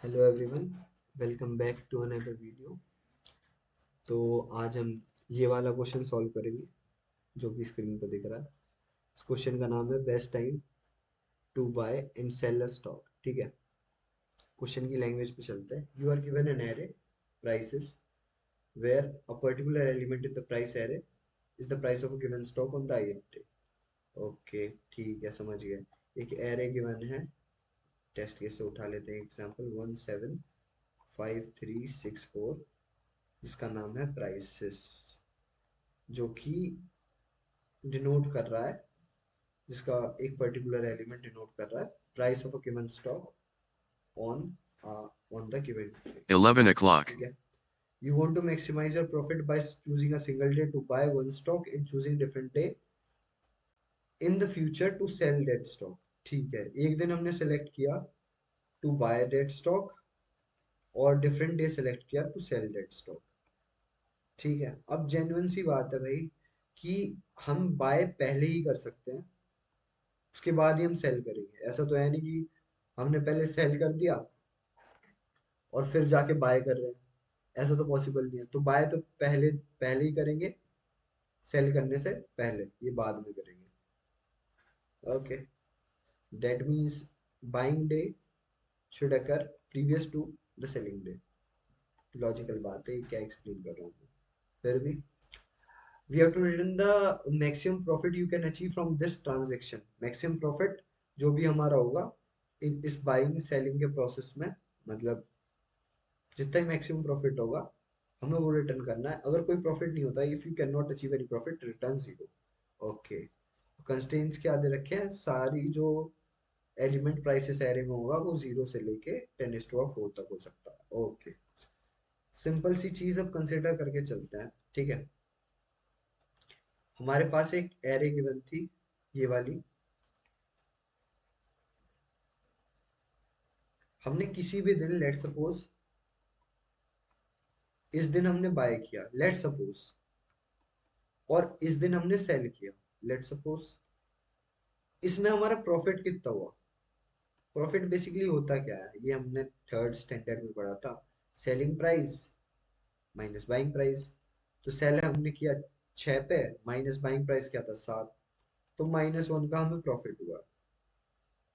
Hello everyone, welcome back to another video. तो आज हम ये वाला क्वेश्चन सॉल्व करेंगे जो कि स्क्रीन पर दिख रहा है। इस क्वेश्चन का नाम है best time to buy and sell a stock. ठीक है, क्वेश्चन की लैंग्वेज पे चलते हैं। You are given an array prices where a particular element in the price array is the price of a given stock on the ith day. Okay, ठीक है, समझ गए। एक एरे गिवन है, टेस्ट केस से उठा लेते हैं एग्जांपल 175364, जिसका नाम है प्राइसेस, जो कि डिनोट कर रहा है, जिसका एक पर्टिकुलर एलिमेंट डिनोट कर रहा है price of a given stock on on the given day. 11 o'clock. ठीक है, you want to maximize your profit by choosing a single day to buy one stock and choosing different day in the future to sell that stock। ठीक है, एक दिन हमने select किया to by that stock और different day select किया to cell that stock. ठीक है, अब जेन्युइन सी बात है भाई कि हम बाय पहले ही कर सकते हैं, उसके बाद ही हम सेल करेंगे। ऐसा तो है नहीं कि हमने पहले सेल कर दिया और फिर जाके बाय कर रहे हैं, ऐसा तो पॉसिबल नहीं है। तो बाय तो पहले पहले ही करेंगे, सेल करने से पहले, ये बाद में करेंगे। Okay, that means buying day should occur previous to the selling day. Logical बात है, क्या एक्सप्लेन कर रहा हूँ मैं। फिर भी we have to return the maximum profit you can achieve from this transaction। maximum profit जो भी हमारा होगा इस बाइंग सेलिंग के प्रोसेस में, मतलब जितना ही मैक्सिमम प्रॉफिट होगा हमें वो रिटर्न करना है। अगर कोई प्रॉफिट नहीं होता, if you can not achieve any profit, return zero. Okay, constraints क्या दे रखे हैं, सारी जो एलिमेंट प्राइसेस एरे में होगा वो 0 से लेके 10⁴ तक हो सकता है। ओके, सिंपल सी चीज अब कंसिडर करके चलते हैं। ठीक है, हमारे पास एक एरे गिवन थी, ये वाली। हमने किसी भी दिन, लेट सपोज इस दिन हमने बाय किया, लेट सपोज, और इस दिन हमने सेल किया, लेट सपोज। इसमें हमारा प्रॉफिट कितना हुआ? प्रॉफिट बेसिकली होता क्या है, ये हमने थर्ड स्टैंडर्ड में पढ़ा था। Selling price minus buying price. तो सेल हमने किया 6 पे, माइनस बाइंग प्राइस क्या था 7, तो -1 का हमें प्रॉफिट हुआ।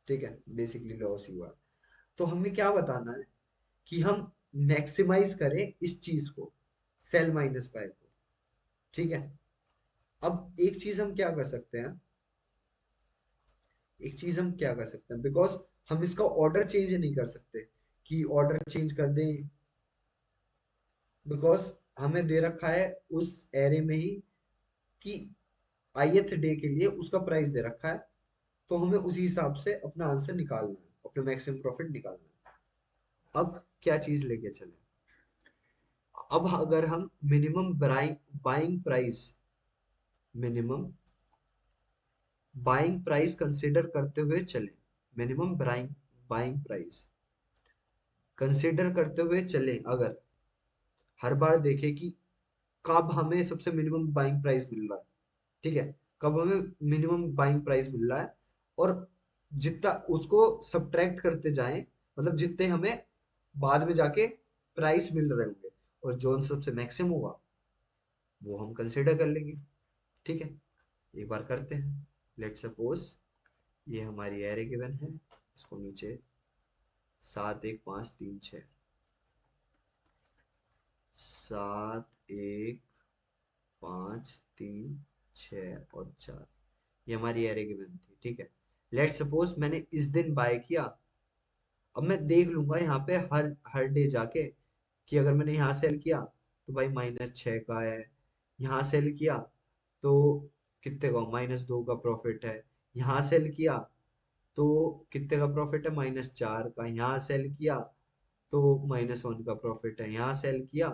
ठीक है, बेसिकली लॉस ही हुआ। तो हमें क्या बताना है कि हम मैक्सिमाइज करें इस चीज को, सेल माइनस बाय को। ठीक है, अब एक चीज हम क्या कर सकते हैं, एक चीज हम क्या कर सकते हैं, बिकॉज हम इसका ऑर्डर चेंज नहीं कर सकते कि ऑर्डर चेंज कर दें, बिकॉज हमें दे रखा है उस एरे में ही कि ith डे के लिए उसका प्राइस दे रखा है। तो हमें उसी हिसाब से अपना आंसर निकालना है, अपना मैक्सिमम प्रॉफिट निकालना है। अब क्या चीज लेके चले, अब अगर हम minimum buying price, minimum buying price consider करते हुए चले, minimum buying buying price consider करते हुए चले, अगर हर बार देखें कि कब हमें सबसे मिनिमम बाइंग प्राइस मिल रहा है। ठीक है, कब हमें मिनिमम बाइंग प्राइस मिल रहा है, और जितना उसको सब्ट्रैक्ट करते जाएं, मतलब जितने हमें बाद में जाके प्राइस मिल रहे होंगे, और जो सबसे मैक्सिमम होगा वो हम कंसिडर कर लेंगे। ठीक है, एक बार करते हैं। लेट सपोज ये हमारी एरे गिवन है, इसको नीचे 7 1 5 3 6, 7 1 5 3 6 और 4, ये हमारी एरे गिवन थी। ठीक है, लेट सपोज मैंने इस दिन बाय किया। अब मैं देख लूंगा यहाँ पे हर हर डे जाके कि अगर मैंने यहाँ सेल किया तो भाई -6 का है, यहाँ सेल किया तो कितने का, -2 का प्रॉफिट है, यहाँ सेल किया तो कितने का प्रॉफिट है, -4 का, यहाँ सेल किया तो -1 का प्रॉफिट है, यहाँ सेल किया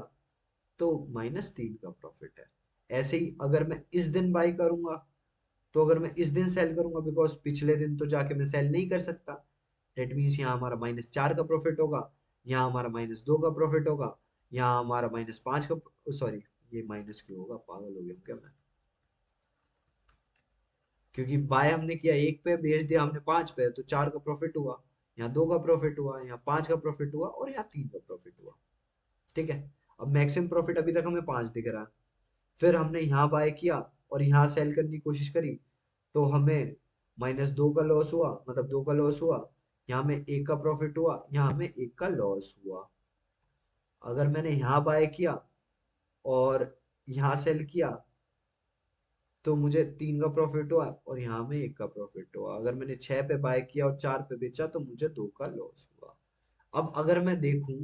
तो -3 का प्रॉफिट है। ऐसे ही अगर मैं इस दिन बाई करूंगा, तो अगर मैं इस दिन सेल करूंगा, बिकॉज पिछले दिन तो जाके मैं सेल नहीं कर सकता, डेट मीन्स यहाँ हमारा -4 का प्रॉफिट होगा, यहाँ हमारा -2 का प्रॉफिट होगा, यहाँ हमारा -5 का, सॉरी ये माइनस क्यों होगा, पागल हो गया हूँ क्या मैं, क्योंकि बाय हमने किया 1 पे, बेच दिया हमने 5 पे, तो 4 का प्रॉफिट हुआ, यहाँ 2 का प्रॉफिट हुआ, यहाँ 5 का प्रॉफिट हुआ और यहाँ 3 का प्रॉफिट हुआ। ठीक है। अब मैक्सिमम प्रॉफिट अभी तक हमें 5 दिख रहा है। फिर हमने यहाँ बाय किया और यहाँ सेल करने की कोशिश करी, तो हमें -2 का लॉस हुआ, मतलब 2 का लॉस हुआ। यहाँ में 1 का प्रॉफिट हुआ, यहाँ में 1 का लॉस हुआ। अगर मैंने यहाँ बाय किया और यहाँ सेल किया तो मुझे 3 का प्रॉफिट हुआ और यहाँ में 1 का प्रॉफिट हुआ। अगर मैंने 6 पे बाय किया और 4 पे बेचा तो मुझे 2 का लॉस हुआ। अब अगर मैं देखूं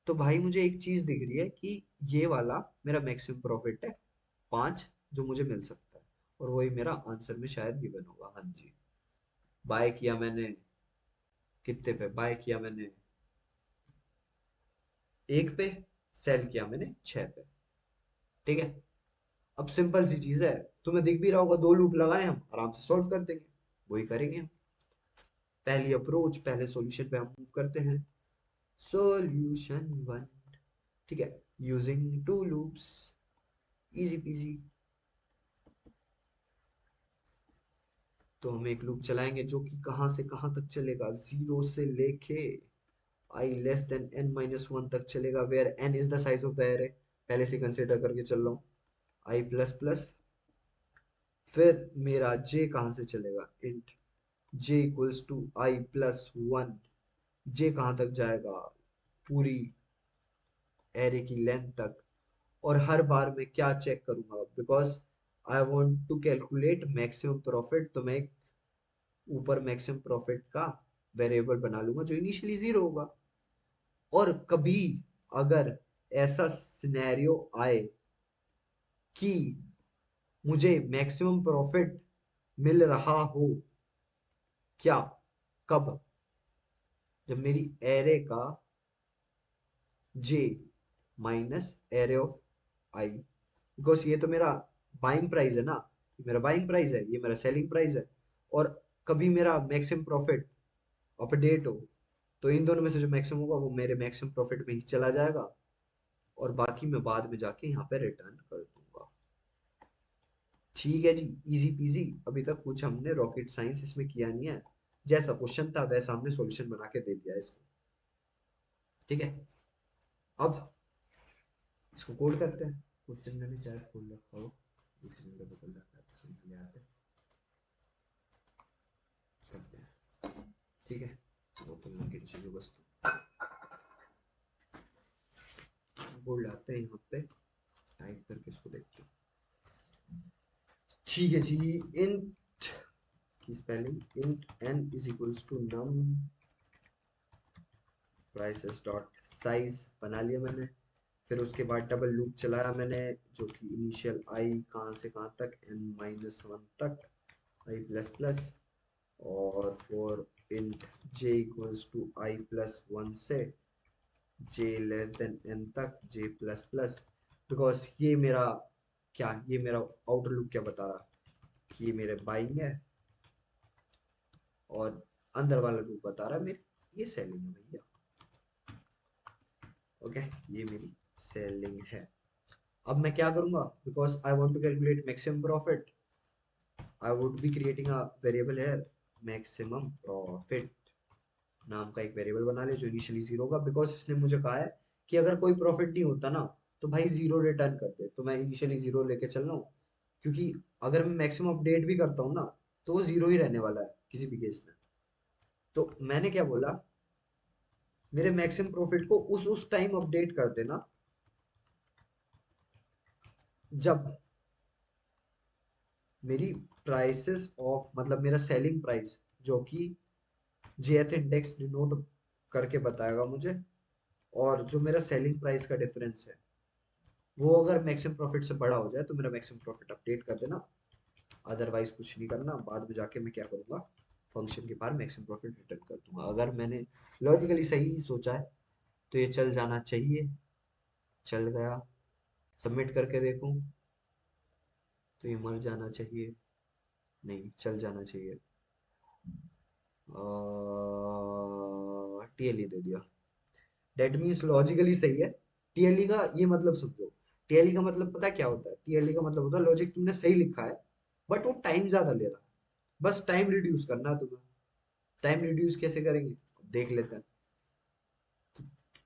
तो भाई मुझे एक चीज दिख रही है कि ये वाला मेरा मैक्सिमम प्रॉफिट है 5, जो मुझे मिल सकता है, और वही मेरा आंसर में शायद गिवन होगा। हाँ जी। बाय किया मैंने, कितने पे बाय किया मैंने? 1 पे। सेल किया मैंने 6 पे। ठीक है। अब सिंपल सी चीज है, तुम्हें दिख भी रहा होगा, 2 लूप लगाए हम आराम से सॉल्व कर देंगे। वही करेंगे हम। पहली अप्रोच, पहले सॉल्यूशन पे हम मूव करते हैं। सॉल्यूशन 1। ठीक है। Using 2 loops, easy PG. तो हम एक लूप चलाएंगे जो कि कहां से कहां तक चलेगा, 0 से लेके i less than n minus one तक चलेगा, where n is the size of the array. पहले से कंसिडर करके चल रहा हूँ। i प्लस प्लस, फिर मेरा j कहाँ से चलेगा, int j equals to i plus one. j कहाँ तक जाएगा, पूरी एरे की लेंथ तक। और हर बार मैं क्या चेक करूंगा, because I want to calculate maximum profit, तो मैं एक ऊपर मैक्सिमम प्रॉफिट का वेरिएबल बना लूंगा जो इनिशियली 0 होगा। और कभी अगर ऐसा सिनेरियो आए कि मुझे मैक्सिमम प्रॉफिट मिल रहा हो, क्या, कब? जब मेरी एरे का j minus array of i, because ये तो मेरा बाइंग प्राइस है ना, ये मेरा बाइंग प्राइस है, ये मेरा सेलिंग प्राइस है। और कभी मेरा मैक्सिमम प्रॉफिट अपडेट हो तो इन दोनों में से जो मैक्सिमम होगा वो मेरे मैक्सिमम प्रॉफिट में ही चला जाएगा, और बाकी मैं बाद में जाके यहाँ पे रिटर्न कर दूंगा। ठीक है जी, इजी पीजी। अभी तक कुछ हमने रॉकेट साइंस इसमें किया नहीं है, जैसा क्वेश्चन था वैसा हमने सॉल्यूशन बना के दे दिया इसको। ठीक है। अब इसको कोड करते हैं। क्वेश्चन मैंने शायद खोल रखा हो, क्वेश्चन का खोल रखा है, क्वेश्चन ले आते हैं, करते हैं। ठीक है। बोतल में गिर चाहिए बस, तो बोल लाते हैं यहाँ पे, टाइप करके इसको देखते हैं। ठीक है जी। इंट की spelling, int n is equals to num prices dot size बना लिया मैंने। फिर उसके बाद डबल लूप चलाया मैंने, जो कि इनिशियल i कहाँ से कहाँ तक, n माइनस वन तक, i प्लस प्लस। और for int j equals to i plus one से j लेस देन n तक, j प्लस प्लस। बिकॉज ये मेरा क्या, ये मेरा आउटर लूप क्या बता रहा कि ये मेरे बाइंग है, और अंदर वाला लूप बता रहा है मेरे ये सेलिंग है भैया। ओके, ये मेरी सेलिंग है। अब मैं क्या करूंगा, because I want to calculate maximum profit, I would be creating a variable है मैक्सिमम प्रॉफिट नाम का एक वेरिएबल बना ले जो इनिशियली 0 होगा, बिकॉज इसने मुझे कहा है कि अगर कोई प्रॉफिट नहीं होता ना तो भाई 0 रिटर्न कर दे, तो मैं इनिशियली 0 लेके चल रहा हूँ। क्योंकि अगर मैं मैक्सिमम अपडेट भी करता हूँ ना तो वो 0 ही रहने वाला है किसी भी केस में। तो मैंने क्या बोला, मेरे मैक्सिमम प्रॉफिट को उस टाइम अपडेट कर देना जब मेरी प्राइसेस ऑफ, मतलब मेरा सेलिंग प्राइस जो कि जेएथ इंडेक्स डिनोट करके बताएगा मुझे, और जो मेरा सेलिंग प्राइस का डिफरेंस है वो अगर मैक्सिमम प्रॉफिट से बड़ा हो जाए तो मेरा मैक्सिमम प्रॉफिट अपडेट कर देना। अदरवाइज कुछ नहीं करना। बाद में जाके मैं क्या करूंगा, फंक्शन के बाहर मैक्सिमम प्रॉफिट रिटर्न कर दूंगा। अगर मैंने लॉजिकली सही सोचा है तो ये चल जाना चाहिए। चल गया। सबमिट करके देखूं तो ये मर जाना चाहिए, नहीं चल जाना चाहिए। टीएलई दे दिया, डेट मीन्स लॉजिकली सही है। टीएलई का ये मतलब समझो, टीएलई का मतलब पता है क्या होता है, टीएलई का मतलब होता है लॉजिक तुमने सही लिखा है बट वो टाइम ज्यादा ले रहा है, बस टाइम रिड्यूस करना है तुम्हें। टाइम रिड्यूस कैसे करेंगे, देख लेते हैं।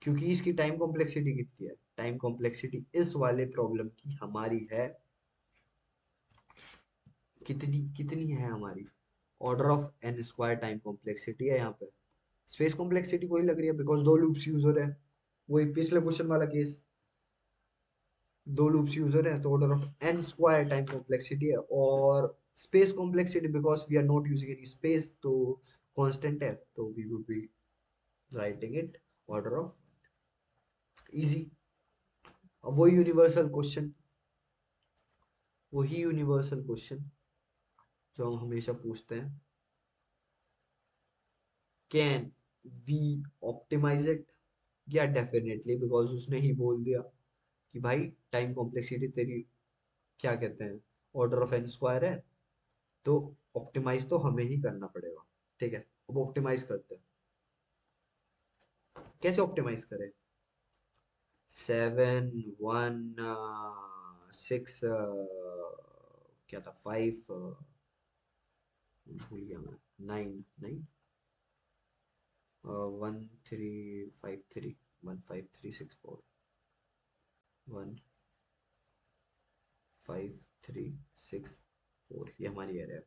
क्योंकि इसकी टाइम कॉम्प्लेक्सिटी कितनी है, टाइम कॉम्प्लेक्सिटी इस वाले प्रॉब्लम की हमारी है कितनी, कितनी है हमारी, order of n square time complexity है यहाँ पे। स्पेस कॉम्प्लेक्सिटी कोई लग रही है बिकॉज दो लूप्स यूज हो रहे हैं, वही पिछले क्वेश्चन वाला केस, दो लूप्स यूज हो रहे हैं तो order of n square time complexity है। और space complexity because we are not using any space तो कांस्टेंट है, तो we would be writing it order of, easy. अब वही यूनिवर्सल क्वेश्चन जो हम हमेशा पूछते हैं, कैन वी ऑप्टिमाइज इट, या डेफिनेटली बिकॉज उसने ही बोल दिया कि भाई टाइम कॉम्प्लेक्सिटी तेरी क्या कहते हैं ऑर्डर ऑफ एन स्क्वायर है, तो ऑप्टिमाइज तो हमें ही करना पड़ेगा। ठीक है, अब ऑप्टिमाइज करते हैं। कैसे ऑप्टिमाइज करें? 7 1 6 क्या था, 5 भूल गया मैं, 9 9 1 3 5 3 1 5 3 6 4 1 5 3 6 4, ये हमारी एरर है।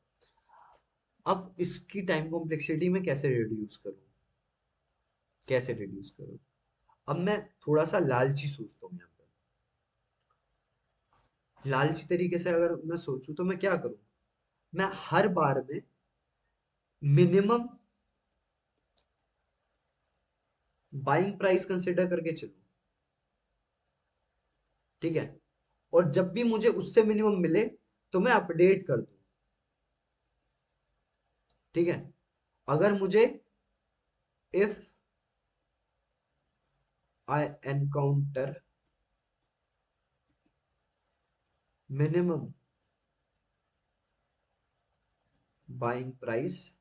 अब इसकी टाइम कॉम्प्लेक्सिटी में कैसे रिड्यूस करूं, कैसे रिड्यूस करूं? अब मैं थोड़ा सा लालची सोचता हूँ यहाँ पे। लालची तरीके से अगर मैं सोचूं तो मैं क्या करूं, मैं हर बार में मिनिमम बाइंग प्राइस कंसिडर करके चलूं। ठीक है, और जब भी मुझे उससे मिनिमम मिले तो मैं अपडेट कर दूं। ठीक है, अगर मुझे if I encounter minimum buying price,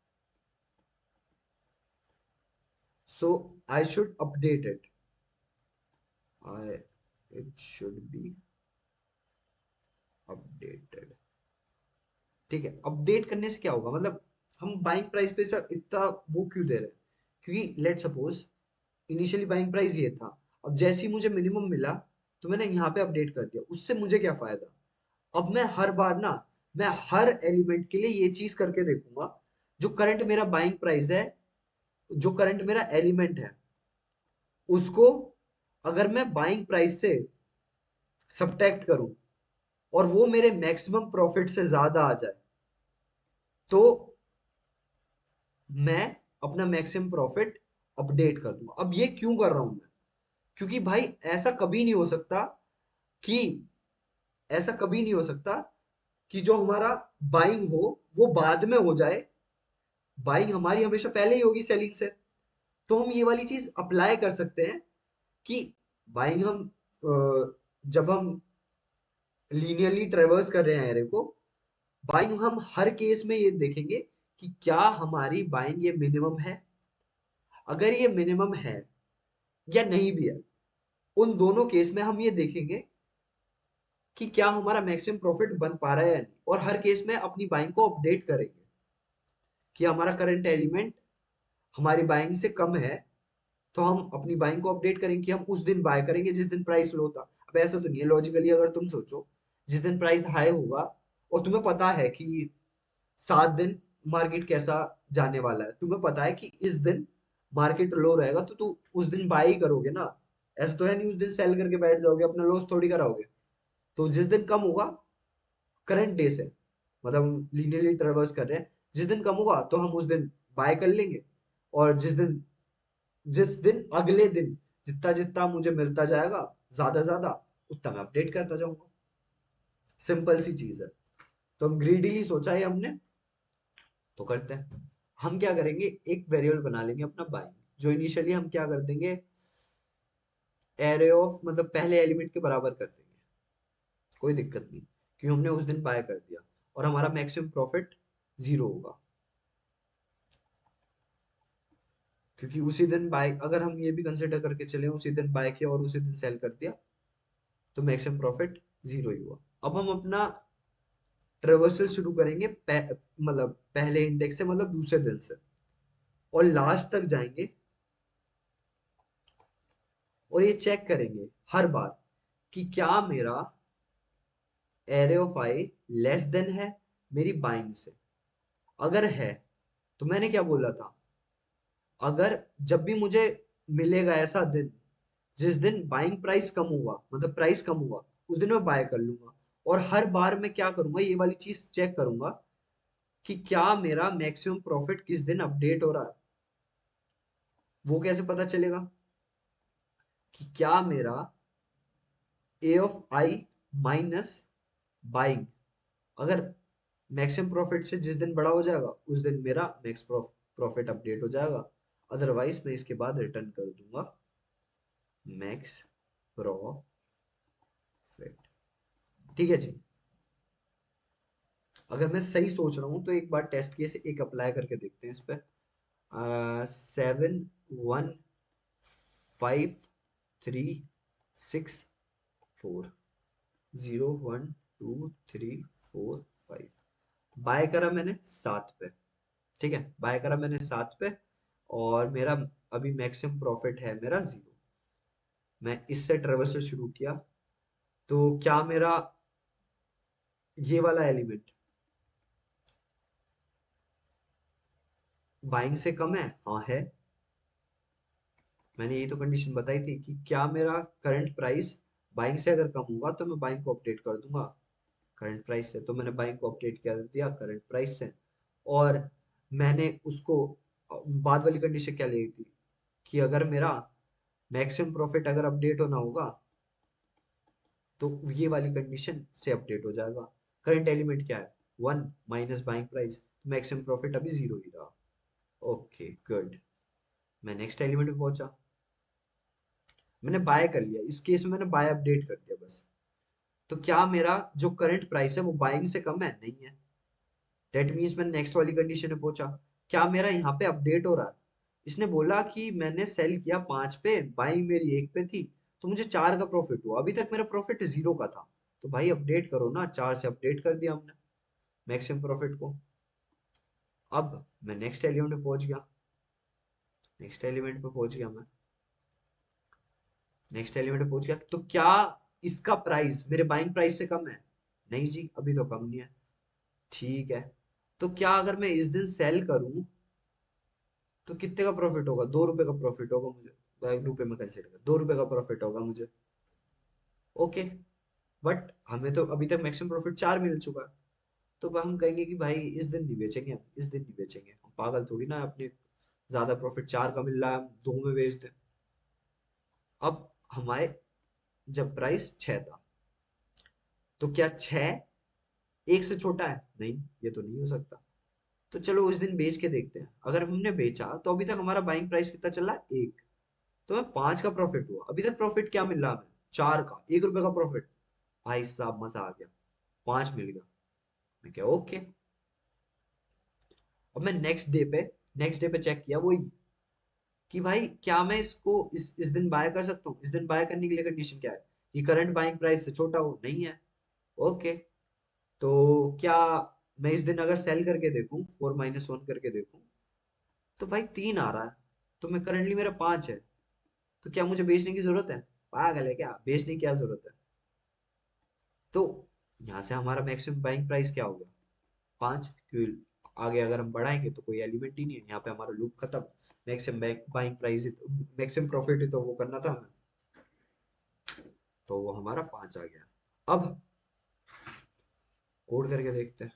so I should update it. I it should be updated. ठीक है, अपडेट करने से क्या होगा, मतलब हम बाइंग प्राइस पे से इतना वो क्यों दे रहे हैं? क्योंकि let suppose initially buying price ये था, अब जैसे ही मुझे मिनिमम मिला तो मैंने यहाँ पे अपडेट कर दिया, उससे मुझे क्या फायदा? अब मैं हर बार ना, मैं हर एलिमेंट के लिए ये चीज करके देखूंगा, जो करंट मेरा बाइंग प्राइस है, जो करंट मेरा एलिमेंट है, उसको अगर मैं बाइंग प्राइस से सब्ट्रैक्ट करूं और वो मेरे मैक्सिमम प्रॉफिट से ज्यादा आ जाए, तो मैं अपना मैक्सिमम प्रॉफिट अपडेट कर दूंगा। अब ये क्यों कर रहा हूं मैं? क्योंकि भाई ऐसा कभी नहीं हो सकता कि ऐसा कभी नहीं हो सकता कि जो हमारा बाइंग हो वो बाद में हो जाए, बाइंग हमारी हमेशा पहले ही होगी सेलिंग से। तो हम ये वाली चीज अप्लाई कर सकते हैं कि बाइंग हम जब हम लीनियरली ट्रेवर्स कर रहे हैं एरे को, बाइंग हम हर केस में ये देखेंगे कि क्या हमारी बाइंग ये मिनिमम है। अगर ये मिनिमम है या नहीं भी है, उन दोनों केस में हम ये देखेंगे कि क्या हमारा मैक्सिमम प्रॉफिट बन पा रहा है या नहीं, और हर केस में अपनी बाइंग को अपडेट करेंगे कि हमारा करंट एलिमेंट हमारी बाइंग से कम है, तो हम अपनी बाइंग को अपडेट करेंगे कि हम उस दिन बाय करेंगे जिस दिन प्राइस लो था। अब ऐसा तो नहीं है, लॉजिकली अगर तुम सोचो, जिस दिन प्राइस हाई होगा और तुम्हें पता है कि 7 दिन मार्केट कैसा जाने वाला है, तुम्हें पता है कि इस दिन मार्केट लो रहेगा, तो तू उस दिन बाय ही करोगे ना। ऐसा तो है नहीं उस दिन सेल करके बैठ जाओगे, अपना लॉस थोड़ी कराओगे। तो जिस दिन कम होगा करंट डे से, मतलब हम लीनियरली ट्रेवर्स कर रहे हैं, जिस दिन कम होगा तो हम उस दिन बाय कर लेंगे, और जिस दिन अगले दिन जितना जितना मुझे मिलता जाएगा ज्यादा ज्यादा, उतना मैं अपडेट करता जाऊंगा। सिंपल सी चीज है। तो हम ग्रीडीली सोचा है हमने, तो करते हैं। हम क्या करेंगे, एक वेरिएबल बना लेंगे अपना बाइंग, जो इनिशियली हम क्या कर देंगे, एरे ऑफ मतलब पहले एलिमेंट के बराबर कर देंगे, कोई दिक्कत नहीं, क्योंकि हमने उस दिन बाय कर दिया और हमारा मैक्सिमम प्रॉफिट 0 होगा। क्योंकि उसी दिन बाय, अगर हम ये भी कंसिडर करके चले उसी दिन बाय किया और उसी दिन सेल कर दिया, तो मैक्सिमम प्रॉफिट 0 ही हुआ। अब हम अपना ट्रेवर्सल शुरू करेंगे मतलब पहले इंडेक्स से, मतलब दूसरे दिन से, और लास्ट तक जाएंगे और ये चेक करेंगे हर बार कि क्या मेरा array of I less than है मेरी बाइंग से। अगर है तो मैंने क्या बोला था, अगर जब भी मुझे मिलेगा ऐसा दिन जिस दिन बाइंग प्राइस कम हुआ, मतलब प्राइस कम हुआ, उस दिन मैं बाय कर लूंगा। और हर बार मैं क्या करूंगा, ये वाली चीज चेक करूंगा कि क्या मेरा मैक्सिमम प्रॉफिट किस दिन अपडेट हो रहा है। वो कैसे पता चलेगा कि क्या मेरा ए ऑफ आई माइनस बाइंग, अगर मैक्सिमम प्रॉफिट से जिस दिन बड़ा हो जाएगा उस दिन मेरा मैक्स प्रॉफिट अपडेट हो जाएगा। अदरवाइज मैं इसके बाद रिटर्न कर दूंगा मैक्स प्रॉफिट। ठीक है जी। अगर मैं सही सोच रहा हूँ तो एक बार टेस्ट केस एक अप्लाई करके देखते हैं इस पे। 7 1 5 3 6 4 0 1 2 3 4 5। बाय करा मैंने 7 पे। ठीक है, बाय करा मैंने 7 पे और मेरा अभी मैक्सिमम प्रॉफिट है मेरा 0। मैं इससे ट्रेवल शुरू किया, तो क्या मेरा ये वाला एलिमेंट बाइंग से कम है? हाँ है। मैंने ये तो कंडीशन बताई थी कि क्या मेरा करंट प्राइस बाइंग से अगर कम होगा तो मैं बाइंग को अपडेट कर दूंगा करंट प्राइस से। तो मैंने बाइंग को अपडेट कर दिया करंट प्राइस से। और मैंने उसको बाद वाली कंडीशन क्या ली थी कि अगर मेरा मैक्सिमम प्रॉफिट अगर अपडेट होना होगा तो ये वाली कंडीशन से अपडेट हो जाएगा। करंट एलिमेंट क्या है? 1 minus buying price. Maximum profit अभी 0 ही रहा। Okay good. मैं नेक्स्ट एलिमेंट पे पहुंचा। मैंने बाय कर लिया, इस केस में मैंने बाय अपडेट कर दिया बस। तो क्या मेरा जो करंट प्राइस है वो बाइंग से कम है? नहीं है। डेट मीन्स मैंने नेक्स्ट वाली कंडीशन में पहुंचा। क्या मेरा यहाँ पे अपडेट हो रहा है? इसने बोला कि मैंने सेल किया 5 पे, बाइंग मेरी 1 पे थी, तो मुझे 4 का प्रॉफिट हुआ। अभी तक मेरा प्रॉफिट 0 का था। तो भाई अपडेट करो ना, 4 से अपडेट कर दिया हमने मैक्सिमम प्रॉफिट को। अब मैं नेक्स्ट एलिमेंट पे पहुंच गया। नेक्स्ट एलिमेंट पे पहुंच गया मैं। नेक्स्ट एलिमेंट पे पहुंच गया, तो क्या इसका प्राइस मेरे बाइंग प्राइस से कम है? नहीं जी, अभी तो कम नहीं है। ठीक है, तो क्या अगर मैं इस दिन सेल करूं तो कितने का प्रॉफिट होगा? 2 रुपए का प्रॉफिट होगा मुझे। 1 रुपए में कंसिडर कर, 2 रुपए का प्रॉफिट होगा मुझे। ओके। बट हमें तो अभी तक मैक्सिमम प्रॉफिट 4 मिल चुका है। तो हम कहेंगे कि भाई इस दिन नहीं बेचेंगे, हम इस दिन नहीं बेचेंगे, हम पागल थोड़ी ना है, अपने ज्यादा प्रॉफिट 4 का मिल रहा है हम 2 में बेच दें। अब हमारे जब प्राइस 6 था, तो क्या 6 1 से छोटा है? नहीं, ये तो नहीं हो सकता। तो चलो उस दिन बेच के देखते हैं। अगर हमने बेचा तो अभी तक हमारा बाइंग प्राइस कितना चल रहा है? 1। तो मैं 5 का प्रॉफिट हुआ। अभी तक प्रॉफिट क्या मिल रहा है हमें? 4 का, 1 रुपए का प्रॉफिट। भाई साहब मजा आ गया, 5 मिल गया। मैं क्या ओके। अब मैं नेक्स्ट डे पे चेक किया वही कि भाई क्या मैं इसको इस दिन बाय कर सकता हूँ? इस दिन बाय करने के लिए कंडीशन क्या है कि करंट बाइंग प्राइस से छोटा हो? नहीं है। ओके। तो क्या मैं इस दिन अगर सेल करके देखूं, 4 - 1 करके देखूं, तो भाई 3 आ रहा है। तो मैं करंटली मेरा 5 है। तो क्या मुझे बेचने की जरूरत है? पागल है क्या, बेचने की क्या जरूरत है? तो यहाँ से हमारा मैक्सिमम बाइंग प्राइस क्या होगा? 5। क्योंकि आगे अगर हम बढ़ाएंगे तो कोई एलिमेंट ही नहीं है, यहाँ पे हमारा लूप खत्म। Maximum buying price, maximum profit ही तो वो करना था हमें। तो वो हमारा 5 आ गया। अब कोड करके देखते हैं।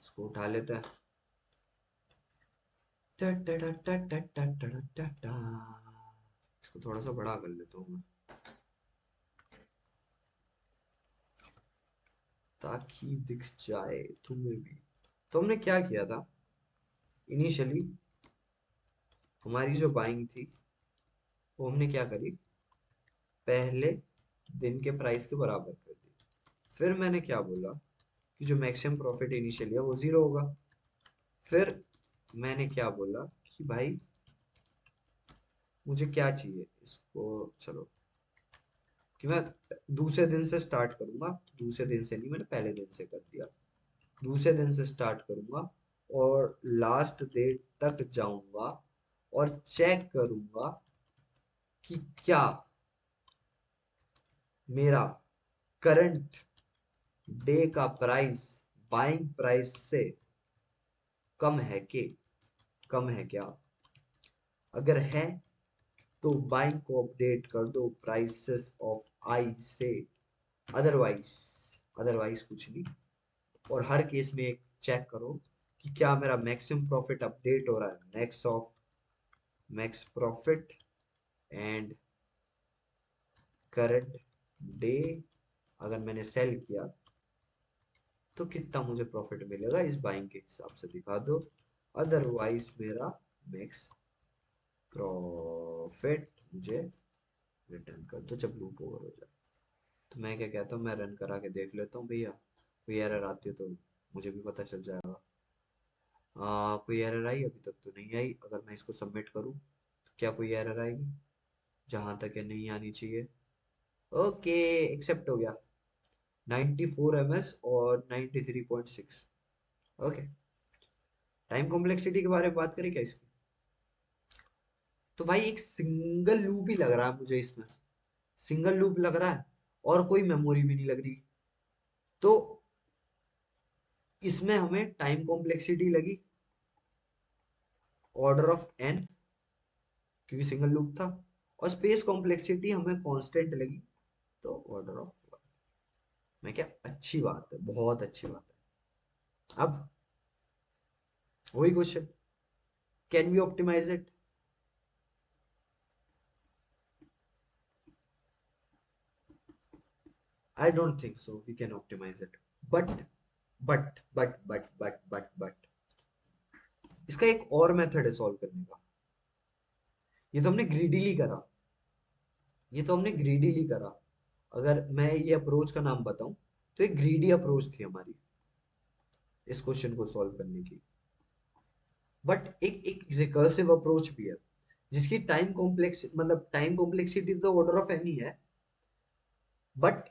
इसको उठा लेते हैं। टा टा टा टा टा टा टा टा टा। इसको थोड़ा सा बड़ा कर लेता हूँ मैं, ताकि दिख जाए तुम्हें भी। तो हमने क्या किया था इनिशियली, हमारी जो बाइंग थी वो हमने क्या करी, पहले दिन के प्राइस के बराबर कर दी। फिर मैंने क्या बोला कि जो मैक्सिमम प्रॉफिट इनिशियली है वो 0 होगा। फिर मैंने क्या बोला कि भाई मुझे क्या चाहिए इसको, चलो कि मैं दूसरे दिन से स्टार्ट करूंगा। दूसरे दिन से नहीं, मैंने पहले दिन से कर दिया। दूसरे दिन से स्टार्ट करूंगा और लास्ट डेट तक जाऊंगा और चेक करूंगा कि क्या मेरा करंट डे का प्राइस बाइंग प्राइस से कम है कि कम है क्या? अगर है तो बाइंग को अपडेट कर दो प्राइसेस ऑफ आई से, अदरवाइज अदरवाइज कुछ नहीं। और हर केस में एक चेक करो कि क्या मेरा मैक्सिमम प्रॉफिट अपडेट हो रहा है, max profit and current day. अगर मैंने सेल किया तो कितना मुझे प्रॉफिट मिलेगा इस बाइंग के हिसाब से दिखा दो, अदरवाइज मेरा मैक्स प्रॉफिट मुझे रिटर्न कर दो जब लूप ओवर हो जाए। तो मैं क्या कहता हूँ, मैं रन करा के देख लेता हूँ भैया, कोई एरर आती है तो मुझे भी पता चल जाएगा। कोई एरर आई? अभी तक तो नहीं आई। अगर मैं इसको सबमिट करूँ तो क्या कोई एरर आएगी? जहां तक है नहीं आनी चाहिए। ओके, एक्सेप्ट हो गया। 94 ms और 93.6। ओके, टाइम कॉम्प्लेक्सिटी के बारे में बात करें क्या इसकी? तो भाई एक सिंगल लूप ही लग रहा है मुझे इसमें, सिंगल लूप लग रहा है और कोई मेमोरी भी नहीं लग रही। तो इसमें हमें टाइम कॉम्प्लेक्सिटी लगी ऑर्डर ऑफ एन, क्योंकि सिंगल लूप था। और स्पेस कॉम्प्लेक्सिटी हमें कांस्टेंट लगी, तो ऑर्डर ऑफ वन। मैं क्या, अच्छी बात है, बहुत अच्छी बात है। अब वही question, can we optimise it? I don't think so we can optimise it. But but इसका एक और मेथड है सॉल्व करने का। ये तो हमने ग्रीडीली करा, ये तो हमने ग्रीडीली करा। अगर मैं ये अप्रोच का नाम बताऊं तो एक ग्रीडी अप्रोच थी हमारी इस क्वेश्चन को सॉल्व करने की। बट एक एक रिकर्सिव अप्रोच भी है जिसकी टाइम कॉम्प्लेक्स मतलब टाइम कॉम्प्लेक्सिटी तो ऑर्डर ऑफ एन ही है, बट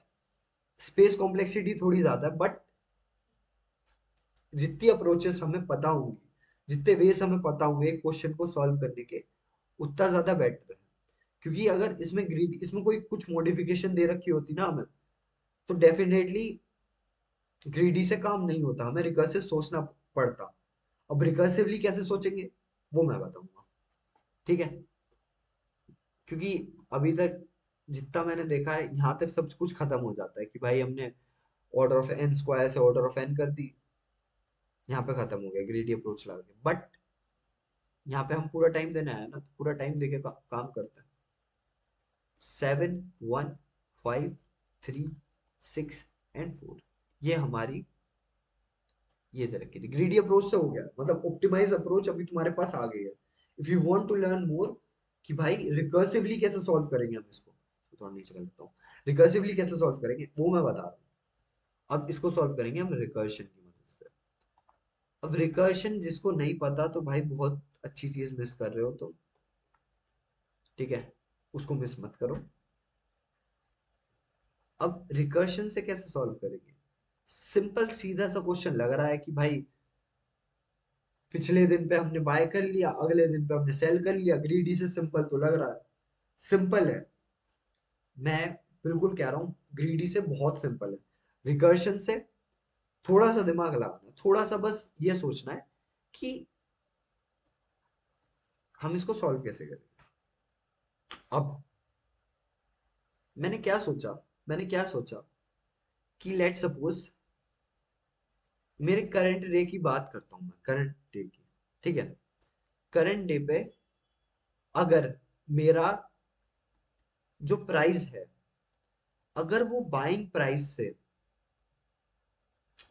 स्पेस कॉम्प्लेक्सिटी थोड़ी ज्यादा है। बट जितनी अप्रोचेस हमें पता होंगी, जितने वेज हमें पता होंगे एक क्वेश्चन को सॉल्व करने के, उतना ज्यादा बेटर है। क्योंकि अगर इसमें कोई कुछ मॉडिफिकेशन दे रखी होती ना हमें, तो डेफिनेटली ग्रीडी से काम नहीं होता, हमें रिकर्सिव सोचना पड़ता। अब रिकर्सिवली कैसे सोचेंगे वो मैं बताऊंगा, ठीक है? क्योंकि अभी तक जितना मैंने देखा है यहाँ तक सब कुछ खत्म हो जाता है कि भाई हमने ऑर्डर ऑफ एन स्क्वायर से ऑर्डर ऑफ एन कर दी, यहाँ पे खत्म हो गया ग्रीडी अप्रोच लगा के। बट यहाँ पे हम पूरा टाइम देने आया ना, तो पूरा टाइम देके काम करते हैं। 7 1 5 3 6 एंड 4, ये हमारी ये दे रखी थी। ग्रीडी अप्रोच से हो गया, मतलब ऑप्टिमाइज अप्रोच अभी तुम्हारे पास आ गई है। If you want to learn more कि भाई रिकर्सिवली कैसे सॉल्व करेंगे हम इसको, तो थोड़ा नीचे कर लेता हूँ। रिकर्सिवली कैसे सॉल्व करेंगे वो मैं बता रहा हूँ। अब इसको सॉल्व करेंगे हम रिकर्शन की मदद से। अब रिकर्शन जिसको नहीं पता तो भाई बहुत अच्छी चीज मिस कर रहे हो तो, ठीक है, उसको मिस मत करो। अब रिकर्शन से कैसे सॉल्व करेंगे? सिंपल सीधा सा क्वेश्चन लग रहा है कि भाई पिछले दिन पे हमने बाय कर लिया, अगले दिन पे हमने सेल कर लिया, ग्रीडी से सिंपल तो लग रहा है। सिंपल है, मैं बिल्कुल कह रहा हूँ ग्रीडी से बहुत सिंपल है। रिकर्शन से थोड़ा सा दिमाग लगाना, थोड़ा सा बस ये सोचना है कि हम इसको सॉल्व कैसे करें। अब मैंने क्या सोचा, मैंने क्या सोचा कि लेट सपोज मेरे करंट डे की बात करता हूं, मैं करंट डे की, ठीक है? करंट डे पे अगर मेरा जो प्राइस है, अगर वो बाइंग प्राइस से,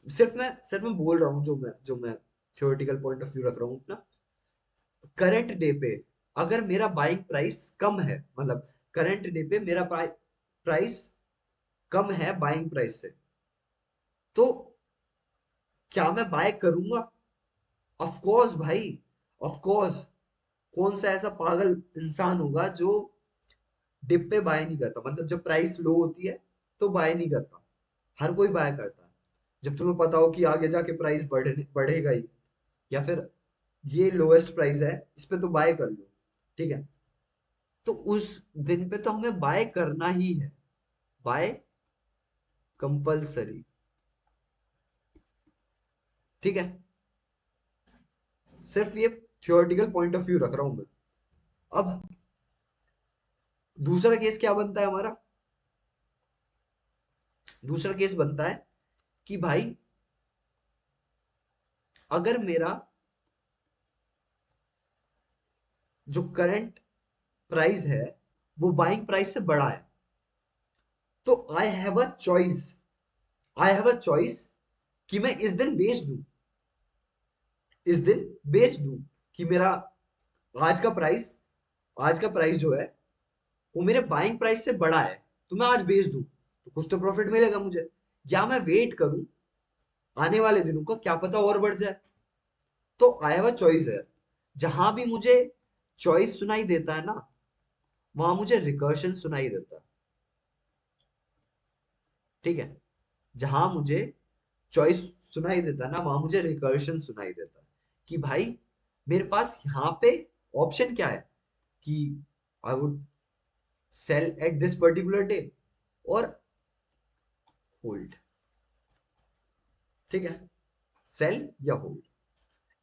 सिर्फ मैं बोल रहा हूँ जो मैं थ्योरेटिकल पॉइंट ऑफ व्यू रख रहा हूँ अपना। करंट डे पे अगर मेरा बाइंग प्राइस कम है, मतलब करंट डे पे मेरा प्राइस कम है बाइंग प्राइस से, तो क्या मैं बाय करूंगा? ऑफ कोर्स भाई, ऑफ कोर्स। कौन सा ऐसा पागल इंसान होगा जो डिप पे बाय नहीं करता, मतलब जब प्राइस लो होती है तो बाय नहीं करता। हर कोई बाय करता है जब तुम्हें पता हो कि आगे जाके प्राइस बढ़ेगा ही, या फिर ये लोएस्ट प्राइस है, इस पे तो बाय कर लो, ठीक है? तो उस दिन पे तो हमें बाय करना ही है, बाय कंपल्सरी। ठीक है, सिर्फ ये थियोरेटिकल पॉइंट ऑफ व्यू रख रहा हूं मैं। अब दूसरा केस क्या बनता है हमारा? दूसरा केस बनता है कि भाई अगर मेरा जो करंट प्राइस है वो बाइंग प्राइस से बड़ा है, तो आई have a choice, I have a choice कि मैं इस दिन बेच दूं, इस दिन बेच दूं, कि मेरा आज का प्राइस, आज का प्राइस जो है वो मेरे बाइंग प्राइस से बड़ा है, तो मैं आज बेच दूं तो कुछ तो प्रॉफिट मिलेगा मुझे, या मैं वेट करूं आने वाले दिनों का, क्या पता और बढ़ जाए। तो आई हैव अ चॉइस है। जहां भी मुझे चॉइस सुनाई देता है ना, वहां मुझे रिकर्शन सुनाई देता है। ठीक है, जहां मुझे चॉइस सुनाई देता है ना, वहां मुझे रिकर्शन सुनाई देता है कि भाई मेरे पास यहाँ पे ऑप्शन क्या है, कि I would sell at this particular day और होल्ड। ठीक है, सेल या होल्ड,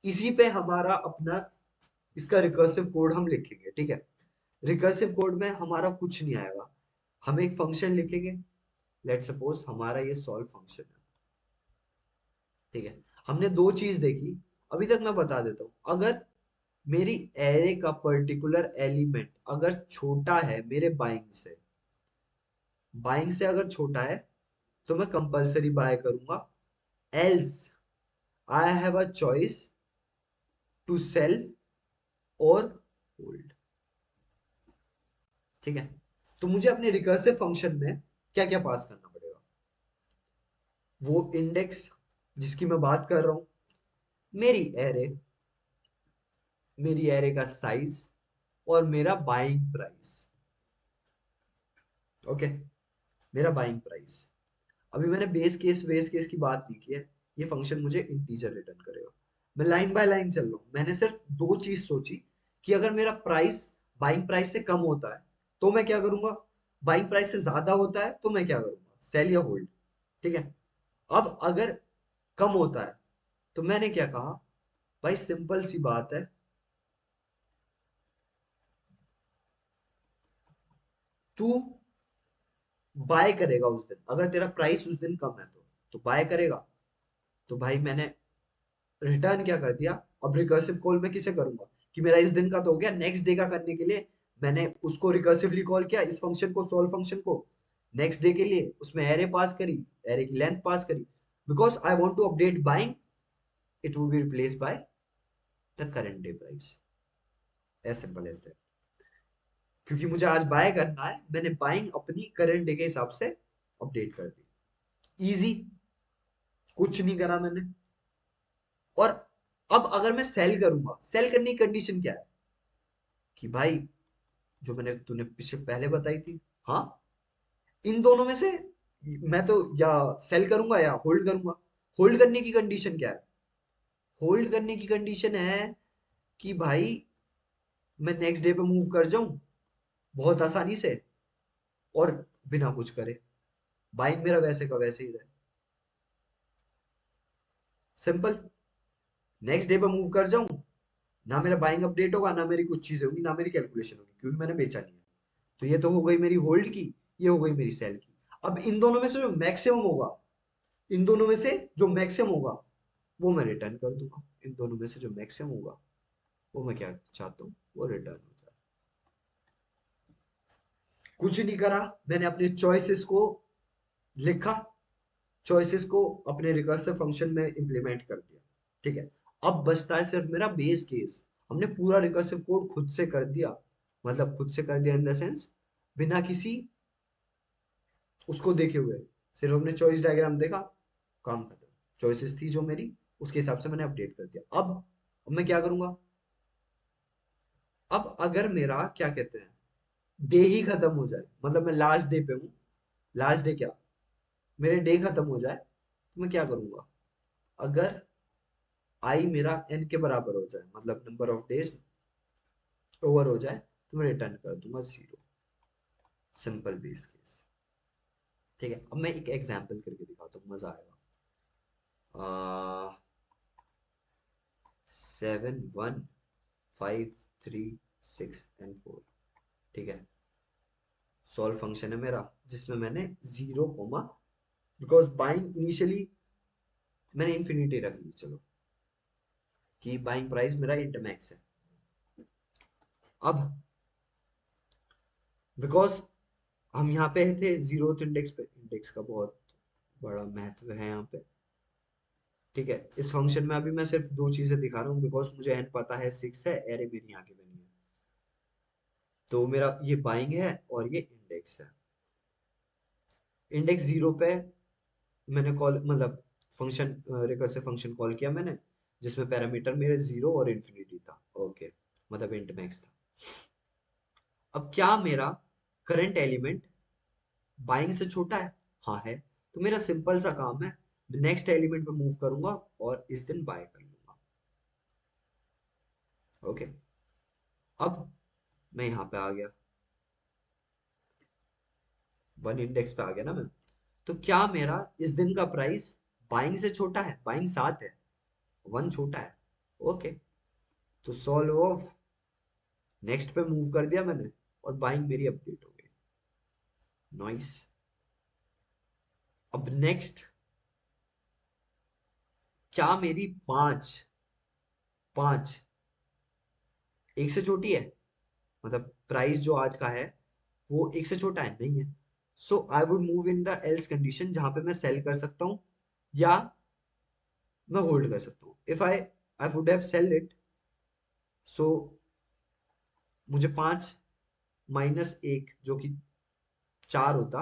इसी पे हमारा अपना इसका रिकर्सिव कोड हम लिखेंगे। ठीक है, रिकर्सिव कोड में हमारा कुछ नहीं आएगा, हम एक फंक्शन लिखेंगे। लेट सपोज हमारा ये सॉल्व फंक्शन है। ठीक है, हमने दो चीज देखी अभी तक, मैं बता देता हूं। अगर मेरी एरे का पर्टिकुलर एलिमेंट अगर छोटा है मेरे बाइंग से, बाइंग से अगर छोटा है तो मैं कंपलसरी बाय करूंगा, else I have a choice to sell और होल्ड। ठीक है, तो मुझे अपने रिकर्सिव फंक्शन में क्या क्या पास करना पड़ेगा? वो इंडेक्स जिसकी मैं बात कर रहा हूं, मेरी एरे, मेरी एरे का साइज और मेरा बाइंग प्राइस। ओके, मेरा बाइंग प्राइस। अभी मैंने बेस केस की बात नहीं की है, ये फंक्शन मुझे इंटीजर रिटर्न करेगा। मैं लाइन बाय लाइन चल रहा हूँ, मैंने सिर्फ दो चीज सोची कि अगर मेरा प्राइस बाइंग प्राइस से कम होता है तो मैं क्या करूंगा, बाइंग प्राइस से ज्यादा होता है तो मैं क्या करूंगा, सेल या होल्ड। ठीक है, अब अगर कम होता है तो मैंने क्या कहा, भाई सिंपल सी बात है, तू बाय करेगा उस दिन, अगर तेरा प्राइस उस दिन कम है तो बाय करेगा। तो भाई मैंने रिटर्न क्या कर दिया, अब रिकर्सिव कॉल मैं किसे करूंगा, कि मेरा इस दिन का तो हो गया, नेक्स्ट डे का करने के लिए मैंने उसको रिकर्सिवली कॉल किया, इस फंक्शन को, सॉल्व फंक्शन को। नेक्स्ट डे के लिए उसमें एरे पास करी, एरे की लेंथ पास करी, because I want to update buying, it will be replace by the current day price, as simple as that. क्योंकि मुझे आज बाय करना है, मैंने बाइंग अपनी करंट डे के हिसाब से अपडेट कर दी। इजी, कुछ नहीं करा मैंने। और अब अगर मैं सेल करूंगा, सेल करने की कंडीशन क्या है, कि भाई जो मैंने तूने पीछे पहले बताई थी, हाँ, इन दोनों में से मैं तो या सेल करूंगा या होल्ड करूंगा। होल्ड करने की कंडीशन क्या है? होल्ड करने की कंडीशन है कि भाई मैं नेक्स्ट डे पे मूव कर जाऊं बहुत आसानी से और बिना कुछ करे, बाइंग मेरा वैसे का वैसे ही रहे। सिंपल, नेक्स्ट डे पे मूव कर जाऊं, ना मेरा बाइंग अपडेट होगा, ना मेरी कुछ चीजें होगी, ना मेरी कैलकुलेशन होगी, क्योंकि मैंने बेचा नहीं है। तो ये तो हो गई मेरी होल्ड की, ये हो गई मेरी सेल की। अब इन दोनों में से जो मैक्सिमम होगा, इन दोनों में से जो मैक्सिमम होगा वो मैं रिटर्न कर दूंगा। इन दोनों में से जो मैक्सिमम होगा वो मैं क्या चाहता हूँ, वो रिटर्न हो जाए। कुछ नहीं करा, मैंने अपने चॉइसेस को लिखा, चॉइसेस को अपने रिकर्सिव फंक्शन में इंप्लीमेंट कर दिया। ठीक है, अब बचता है सिर्फ मेरा बेस केस। हमने पूरा रिकर्सिव कोड खुद से कर दिया, मतलब खुद से कर दिया इन द सेंस बिना किसी उसको देखे हुए, सिर्फ हमने चॉइस डायग्राम देखा, काम खत्म। चॉइसेस थी जो मेरी, उसके हिसाब से मैंने अपडेट कर दिया। अब मैं क्या करूंगा, अब अगर मेरा क्या कहते हैं डे ही खत्म हो जाए, मतलब मैं लास्ट डे पे हूँ, लास्ट डे क्या, मेरे डे खत्म हो जाए, तो मैं क्या करूंगा, अगर आई मेरा एन के बराबर हो जाए, मतलब नंबर ऑफ डेज ओवर हो जाए, तो मैं रिटर्न कर दूंगा 0। Simple base case. ठीक है, अब मैं एक एग्जांपल करके दिखाता हूँ, मजा आएगा। 7 1 5 3 6 एंड 4। ठीक है, सॉल्व फंक्शन है मेरा, जिसमें मैंने 0, बिकॉज बाइंग इनिशियली मैंने इन्फिनिटी रख ली, चलो कि बाइंग प्राइस मेरा इंट मैक्स है। अब बिकॉज हम यहाँ पे थे जीरो इंडेक्स पे, इंडेक्स का बहुत बड़ा महत्व है यहाँ पे। ठीक है, इस फंक्शन में अभी मैं सिर्फ दो चीजें दिखा रहा हूँ, बिकॉज मुझे एन पता है 6 है, एरे मेरी आगे बनी है, तो मेरा ये बाइंग है और ये इंडेक्स है। इंडेक्स 0 पे मैंने कॉल मतलब फंक्शन रिकर्सिव फंक्शन कॉल किया मैंने, जिसमें पैरामीटर मेरे 0 और इन्फिनिटी था। ओके, मतलब इंट मैक्स था। अब क्या मेरा करंट एलिमेंट बाइंग से छोटा है? हाँ है। तो मेरा सिंपल सा काम है, मैं नेक्स्ट एलिमेंट पे मूव करूंगा और इस दिन बाय कर लूंगा। ओके, अब मैं यहाँ पे आ गया, 1 इंडेक्स पे आ गया ना मैं। तो क्या मेरा इस दिन का प्राइस बाइंग से छोटा है? बाइंग 7 है, 1 छोटा है। ओके, तो सॉल्व ऑफ, नेक्स्ट पे मूव कर दिया मैंने और बाइंग मेरी अपडेट हो गई। नाइस। अब नेक्स्ट, क्या मेरी 5 एक से छोटी है? मतलब प्राइस जो आज का है वो एक से छोटा है? नहीं है। So I would move in the else condition, जहां पे मैं सेल कर सकता हूँ या मैं होल्ड कर सकता हूँ। If I would have sell it, so मुझे 5 - 1 जो कि 4 होता,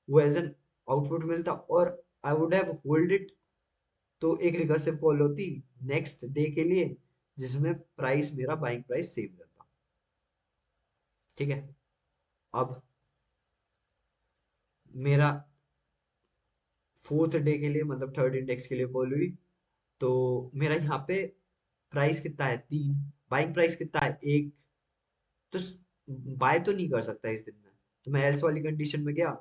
वो एज एन आउटपुट मिलता, और आई वुड हैव होल्ड इट, तो एक रिकर्सिव कॉल होती नेक्स्ट डे के लिए, जिसमें प्राइस मेरा बाइंग प्राइस सेम रहता। ठीक है, अब मेरा फोर्थ डे के लिए, मतलब थर्ड इंडेक्स के लिए कॉल हुई, तो मेरा यहाँ पे प्राइस कितना है? 3। बाइंग प्राइस कितना है? 1। तो बाय तो नहीं कर सकता इस दिन में, तो मैं एल्स वाली कंडीशन में गया,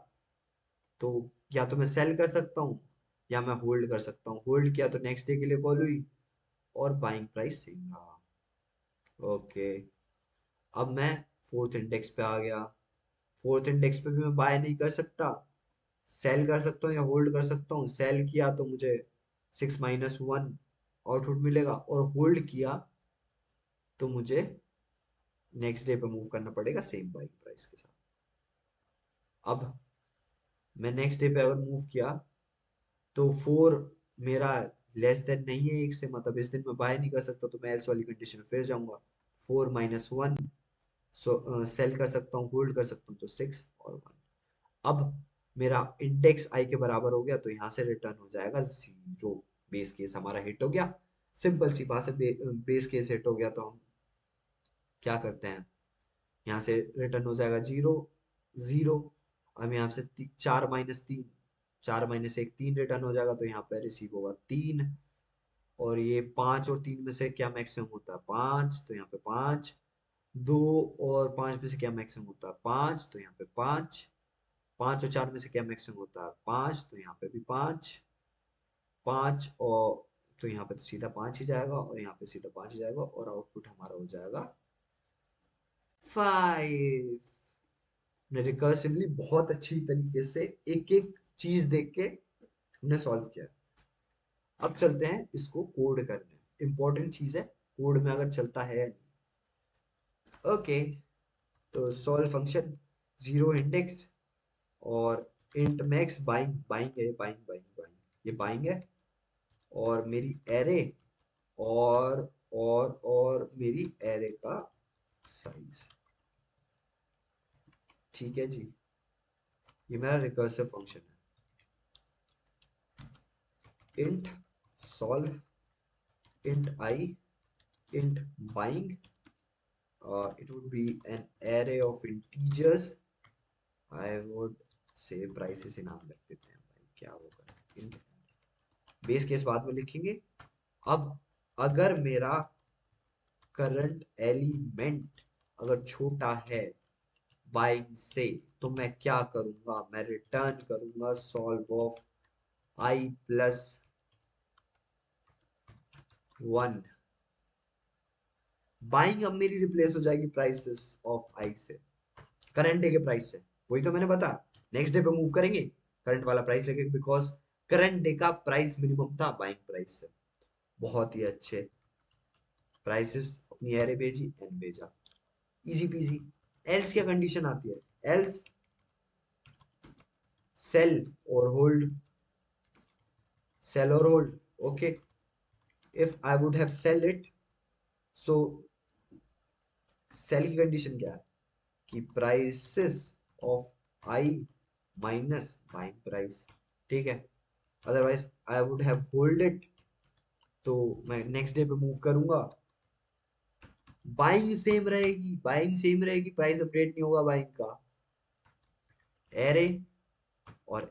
तो या तो मैं सेल कर सकता हूँ या मैं होल्ड कर सकता हूँ। होल्ड किया तो नेक्स्ट डे के लिए कॉल हुई और बाइंग प्राइस सेम रहा। ओके, अब मैं फोर्थ इंडेक्स पे आ गया। फोर्थ इंडेक्स पे भी मैं बाय नहीं कर सकता, सेल कर सकता हूँ या होल्ड कर सकता हूँ। सेल किया तो मुझे 6 - 1 आउटपुट मिलेगा, और होल्ड किया तो मुझे नेक्स्ट डे पे मूव करना पड़ेगा सेम बाइंग प्राइस के साथ। अब मैं नेक्स्ट डे पे अगर मूव किया तो 4 मेरा लेस देन नहीं है 1 से, मतलब इस दिन मैं बाय नहीं कर सकता, तो मैं एल्स वाली कंडीशन में फिर जाऊंगा। 4 - 1, सो सेल कर सकता हूँ, होल्ड कर सकता हूँ, तो 6 और 1। अब मेरा इंडेक्स आई के बराबर हो गया, तो यहाँ से रिटर्न हो जाएगा 0। बेस केस हमारा हिट हो गया। सिंपल सी बात है, बेस केस हिट हो गया तो हम क्या करते हैं, यहाँ से रिटर्न हो जाएगा 0 0। हम यहाँ से 4 - 3, 4 - 1 3 रिटर्न हो जाएगा, तो यहाँ पे रिसीव होगा 3। और ये 5 और 3 में से क्या मैक्सिमम होता है? 5, तो यहाँ पे 5। 2 और 5 में से क्या मैक्सिमम होता है? 5, तो यहाँ पे 5। 5 और 4 में से क्या मैक्सिमम होता है? 5, तो यहाँ पे भी 5। 5 और, तो यहाँ पे तो सीधा 5 ही जाएगा, और यहाँ पे सीधा 5 ही जाएगा, और आउटपुट हमारा हो जाएगा 5। ने रिकर्सिवली बहुत अच्छी तरीके से एक एक चीज देख के हमने सॉल्व किया। अब चलते हैं इसको कोड करने, इंपॉर्टेंट चीज है, कोड में अगर चलता है। ओके, तो सॉल्व फंक्शन, 0 इंडेक्स और इंट मैक्स, बाइंग बाइंग है, बाइंग बाइंग बाइंग, ये बाइंग है, और मेरी एरे, और मेरी एरे का साइज। ठीक है जी, ये मेरा रिकर्सिव फंक्शन है। Int solve, int I, int buying, it would be an array of integers. I would say prices ही नाम रख देते हैं भाई, क्या होगा, int बेस केस बाद में लिखेंगे। अब अगर मेरा करंट एलिमेंट, अगर छोटा है बाइंग से, तो मैं क्या करूंगा, मैं रिटर्न करूंगा solve of I plus 1। Buying अब मेरी रिप्लेस हो जाएगी प्राइसेस ऑफ आई से, करंट डे के प्राइस से। वही तो मैंने बताया, नेक्स्ट डे पे मूव करेंगे करंट वाला प्राइस लेके, बिकॉज करंट डे का प्राइस मिनिमम था बाइंग प्राइस से। बहुत ही अच्छे प्राइसेस अपनी एरे भेजी, एन भेजा, इजी पीजी। एल्स क्या कंडीशन आती है, एल्स सेल और होल्ड, सेल और hold. Okay, if I would have sell it, so sell की कंडीशन क्या है कि prices of i minus buying price, ठीक है। Otherwise I would have hold it, तो मैं नेक्स्ट डे पे मूव करूंगा, बाइंग सेम रहेगी, बाइंग सेम रहेगी, प्राइस अपडेट नहीं होगा बाइंग का, एरे और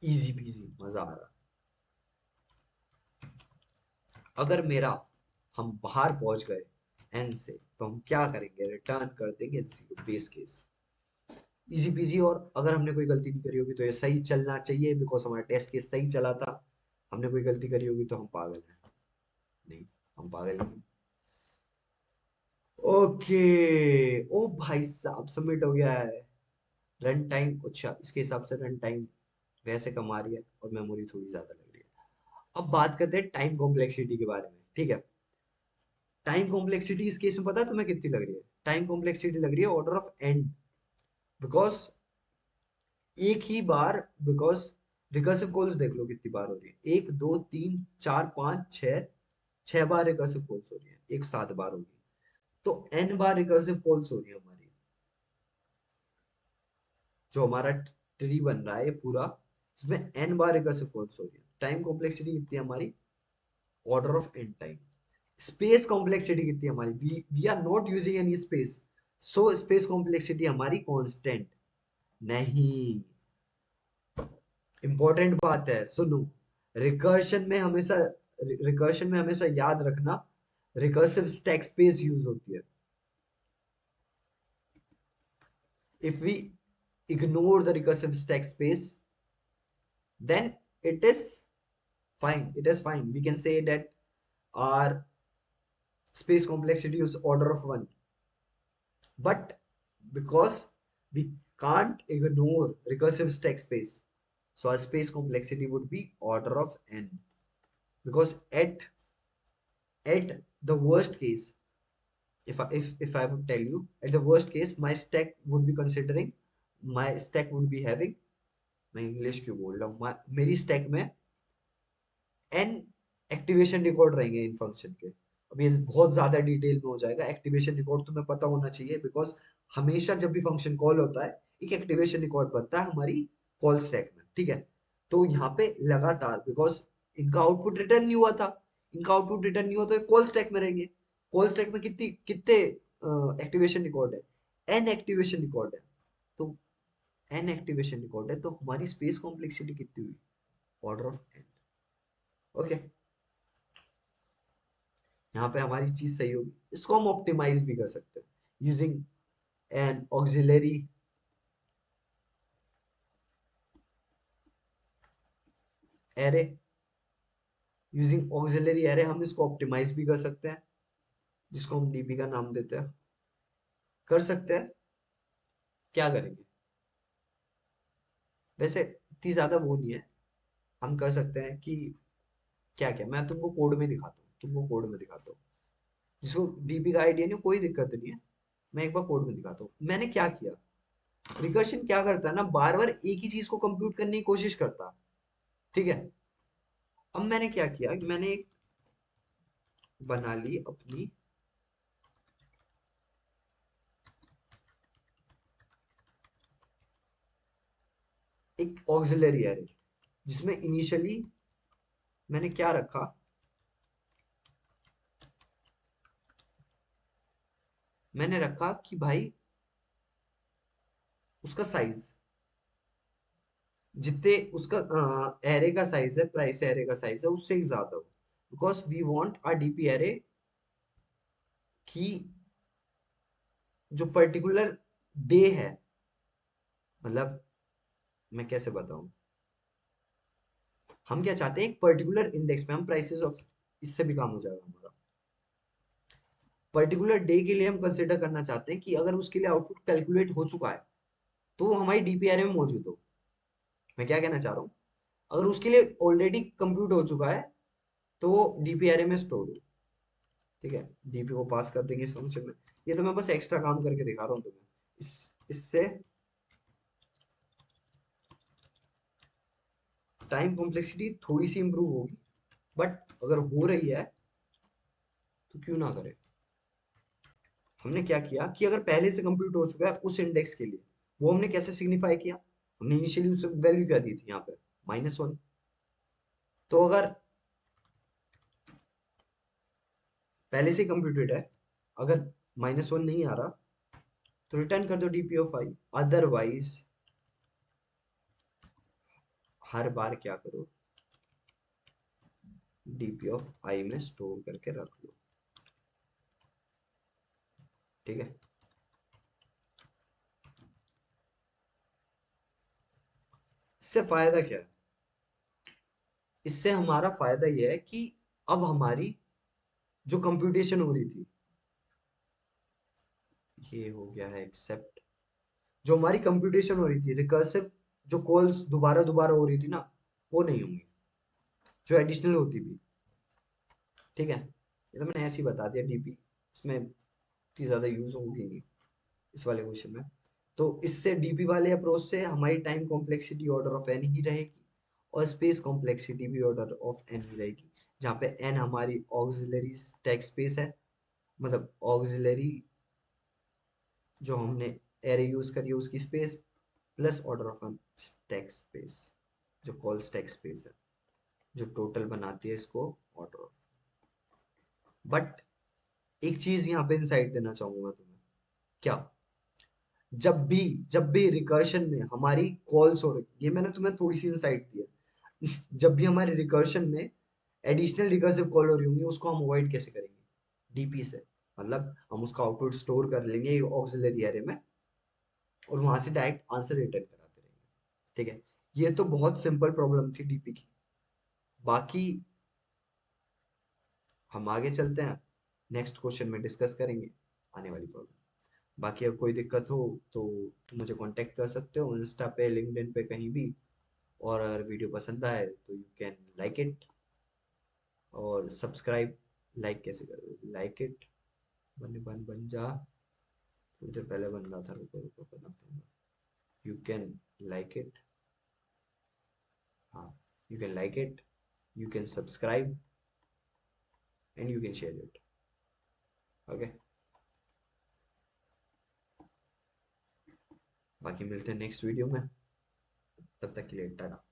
इजी पीजी, मजा आ रहा। अगर मेरा हम बाहर पहुंच गए एन से, तो हम क्या करेंगे, रिटर्न कर देंगे zero, base case, easy PG. और अगर हमने कोई गलती नहीं करी होगी तो ये सही चलना चाहिए, बिकॉज हमारा टेस्ट केस सही चला था। हमने कोई गलती करी होगी तो हम पागल हैं, नहीं, हम पागल नहीं। ओके, ओ भाई साहब सबमिट हो गया है। रन टाइम, अच्छा इसके हिसाब से रन टाइम वैसे कम आ रही है और मेमोरी थोड़ी ज्यादा लग रही है। अब बात करते हैं टाइम कॉम्प्लेक्सिटी के बारे में, ठीक है। टाइम कॉम्प्लेक्सिटी इस केस में पता है तुम्हें कितनी लग रही है, टाइम कॉम्प्लेक्सिटी लग रही है ऑर्डर ऑफ एन, बिकॉज एक ही बार, बिकॉज रिकर्सिव कॉल्स देख लो कितनी बार हो रही है, 1 2 3 4 5 6, 6 बार रिकर्सिव कॉल्स हो रही है, एक 7 बार होगी, तो एन बार रिकर्सिव कॉल्स हो रही है हमारी। जो हमारा ट्री बन रहा है ये पूरा, इसमें एन बार रिकर्सिव कॉल्स हो रही है। टाइम कॉम्प्लेक्सिटी कितनी है हमारी, order of n time. Space complexity कितनी है हमारी, we are not using any space, so space complexity हमारी कांस्टेंट नहीं। इंपॉर्टेंट बात है, सुनो, रिकर्शन में हमेशा रिकर्शन में हमेशा याद रखना, रिकर्सिव स्टैक स्पेस यूज होती है। If we ignore the recursive stack space, then it is fine, it is fine, we can say that our space complexity is order of 1, but because we can't ignore recursive stack space, so our space complexity would be order of n, because at the worst case, if I would tell you, at the worst case my stack would be considering, my stack would be having, मैं English क्यों बोल रहा हूँ, मेरी stack में N activation record रहेंगे इन function के। अब ये बहुत ज्यादा डिटेल में हो जाएगा, एक्टिवेशन रिकॉर्ड तुम्हें पता होना चाहिए, बिकॉज हमेशा जब भी फंक्शन कॉल होता है एक एक्टिवेशन रिकॉर्ड बनता है हमारी कॉल स्टैक में, ठीक है। तो यहाँ पे लगातार, बिकॉज इनका आउटपुट रिटर्न नहीं हुआ था, इनका आउटपुट रिटर्न नहीं हुआ तो कॉल स्टैक में रहेंगे। कॉल स्टैक में कितनी कितने एक्टिवेशन रिकॉर्ड है, एन एक्टिवेशन रिकॉर्ड है, तो एन एक्टिवेशन रिकॉर्ड है, तो हमारी स्पेस कॉम्प्लेक्सिटी कितनी हुई, ऑर्डर ऑफ एन। ओके, यहाँ पे हमारी चीज सही होगी, इसको हम ऑप्टिमाइज भी कर सकते हैं using N auxiliary array, using auxiliary array हम इसको ऑप्टिमाइज भी कर सकते हैं, जिसको हम डीपी का नाम देते हैं, कर सकते हैं। क्या करेंगे, वैसे इतनी ज्यादा वो नहीं है, हम कर सकते हैं कि क्या क्या, मैं तुमको कोड में दिखाता हूँ, तुमको कोड में दिखाता हूँ, जिसको डीपी का आइडिया नहीं, कोई दिक्कत नहीं है, मैं एक बार कोड में दिखाता हूँ मैंने क्या किया। रिकर्शन क्या करता है ना, बार बार एक ही चीज को कंप्यूट करने की कोशिश करता है, ठीक है। अब मैंने क्या किया, मैंने एक बना ली अपनी एक ऑक्सिलरी एरे, जिसमें इनिशियली मैंने क्या रखा, मैंने रखा कि भाई उसका साइज जितने उसका एरे का साइज है, प्राइस एरे का साइज है उससे ही ज्यादा हो, because we want our DP array की जो पर्टिकुलर डे है, मतलब मैं कैसे बताऊं, हम क्या चाहते हैं, एक पर्टिकुलर इंडेक्स पे हम प्राइसेस ऑफ, इससे भी काम हो जाएगा हमारा। पर्टिकुलर डे के लिए हम कंसिडर करना चाहते हैं कि अगर उसके लिए आउटपुट कैलकुलेट हो चुका है तो वो हमारी डीपीआरए में मौजूद हो। मैं क्या कहना चाह रहा हूँ, अगर उसके लिए ऑलरेडी कंप्यूट हो चुका है तो वो डीपीआरए में स्टोर हो। ठीक है, डीपी को पास कर देंगे इस फंक्शन में। ये तो मैं बस एक्स्ट्रा काम करके दिखा रहा हूँ तुम्हें। इससे टाइम कॉम्प्लेक्सिटी थोड़ी सी इंप्रूव होगी, बट अगर हो रही है तो क्यों ना करें। हमने क्या किया कि अगर पहले से कंप्यूट हो चुका है उस इंडेक्स के लिए, वो हमने कैसे सिग्निफाई किया, हमने इनिशियली उसे वैल्यू क्या दी थी यहाँ पे, -1। तो अगर पहले से कंप्यूटेड है, अगर -1 नहीं आ रहा तो रिटर्न कर दो डीपी ऑफ आई। अदरवाइज हर बार क्या करो, डीपी ऑफ आई में स्टोर करके रख लो। ठीक है, इससे फायदा क्या है, इससे हमारा फायदा यह है कि अब हमारी जो कंप्यूटेशन हो रही थी, ये हो गया है एक्सेप्ट, जो हमारी कंप्यूटेशन हो रही थी रिकर्सिव, जो कॉल्स दोबारा दोबारा हो रही थी ना, वो नहीं होंगी, जो एडिशनल होती थी। ठीक है, ये तो मैंने ऐसे ही बता दिया, डीपी इसमें इतनी ज्यादा यूज होगी नहीं इस वाले क्वेश्चन में। तो इससे डीपी वाले अप्रोच से हमारी time complexity order of N ही रहेगी, और स्पेस कॉम्प्लेक्सिटी भी ऑर्डर ऑफ एन ही रहेगी, जहाँ पे एन हमारी ऑक्सिलरी स्टैक स्पेस है, मतलब ऑक्सिलरी जो हमने एरे यूज करी है उसकी space, plus order of n stack space, जो कॉल स्टैक स्पेस है, जो टोटल बनाती है इसको ऑर्डर ऑफ। बट एक चीज यहाँ पे इंसाइट देना चाहूंगा मैं तुम्हें। क्या, जब भी जब भी रिकर्शन में हमारी कॉल्स हो रही, ये मैंने तुम्हें थोड़ी सी इंसाइट दी है, जब भी हमारी रिकर्शन में एडिशनल रिकर्सिव कॉल हो रही होंगी, उसको हम अवॉइड कैसे करेंगे, डीपी से। मतलब हम उसका आउटपुट स्टोर कर लेंगे ऑक्सिलरी एरे में, और वहां से डायरेक्ट आंसर रिटर्न कराते रहेंगे। ठीक है, ये तो बहुत सिंपल प्रॉब्लम थी डीपी की। बाकी हम आगे चलते हैं, नेक्स्ट क्वेश्चन में डिस्कस करेंगे आने वाली प्रॉब्लम। बाकी अब कोई दिक्कत हो तो तुम मुझे कांटेक्ट कर सकते हो इंस्टा पे, लिंक्डइन पे, कहीं भी। और अगर वीडियो पसंद आए तो यू कैन लाइक इट, और सब्सक्राइब। लाइक कैसे करोगे, लाइक इट, बन जा, थोड़ी देर पहले बन रहा था, रुको रुको बनाता हूँ। यू कैन लाइक इट, हाँ, you can like it, you can subscribe, and you can share it. Okay, बाकी मिलते हैं नेक्स्ट वीडियो में, तब तक के लिए टाटा।